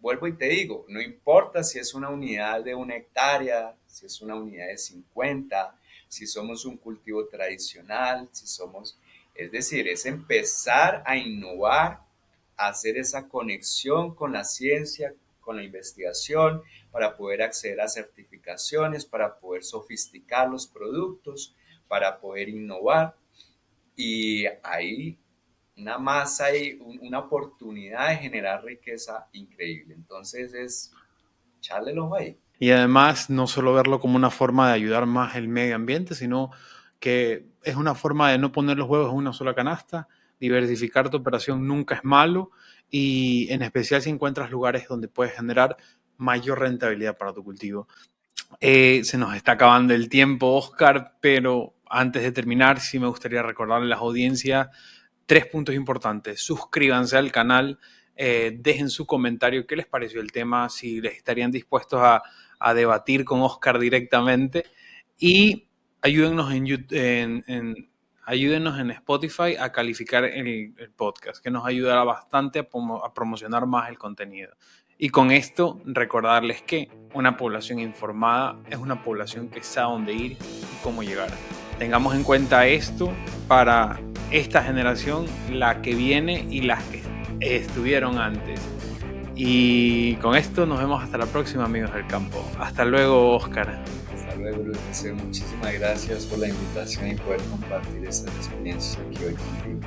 vuelvo y te digo, no importa si es una unidad de 1 hectárea, si es una unidad de 50, si somos un cultivo tradicional, si somos, es decir, es empezar a innovar, a hacer esa conexión con la ciencia, con la investigación, para poder acceder a certificaciones, para poder sofisticar los productos, para poder innovar. Y ahí una masa y una oportunidad de generar riqueza increíble. Entonces es echarle el ojo ahí. Y además, no solo verlo como una forma de ayudar más el medio ambiente, sino que es una forma de no poner los huevos en una sola canasta. Diversificar tu operación nunca es malo y en especial si encuentras lugares donde puedes generar mayor rentabilidad para tu cultivo. Se nos está acabando el tiempo, Oscar, pero antes de terminar, sí me gustaría recordarle a las audiencias 3 puntos importantes. Suscríbanse al canal, dejen su comentario, qué les pareció el tema, si les estarían dispuestos a debatir con Oscar directamente. Y ayúdennos ayúdenos en Spotify a calificar el podcast, que nos ayudará bastante a promocionar más el contenido. Y con esto, recordarles que una población informada es una población que sabe dónde ir y cómo llegar. Tengamos en cuenta esto para esta generación, la que viene y las que estuvieron antes. Y con esto nos vemos hasta la próxima, amigos del campo. Hasta luego, Oscar. Hasta luego, Luis José. Muchísimas gracias por la invitación y poder compartir estas experiencias aquí hoy contigo.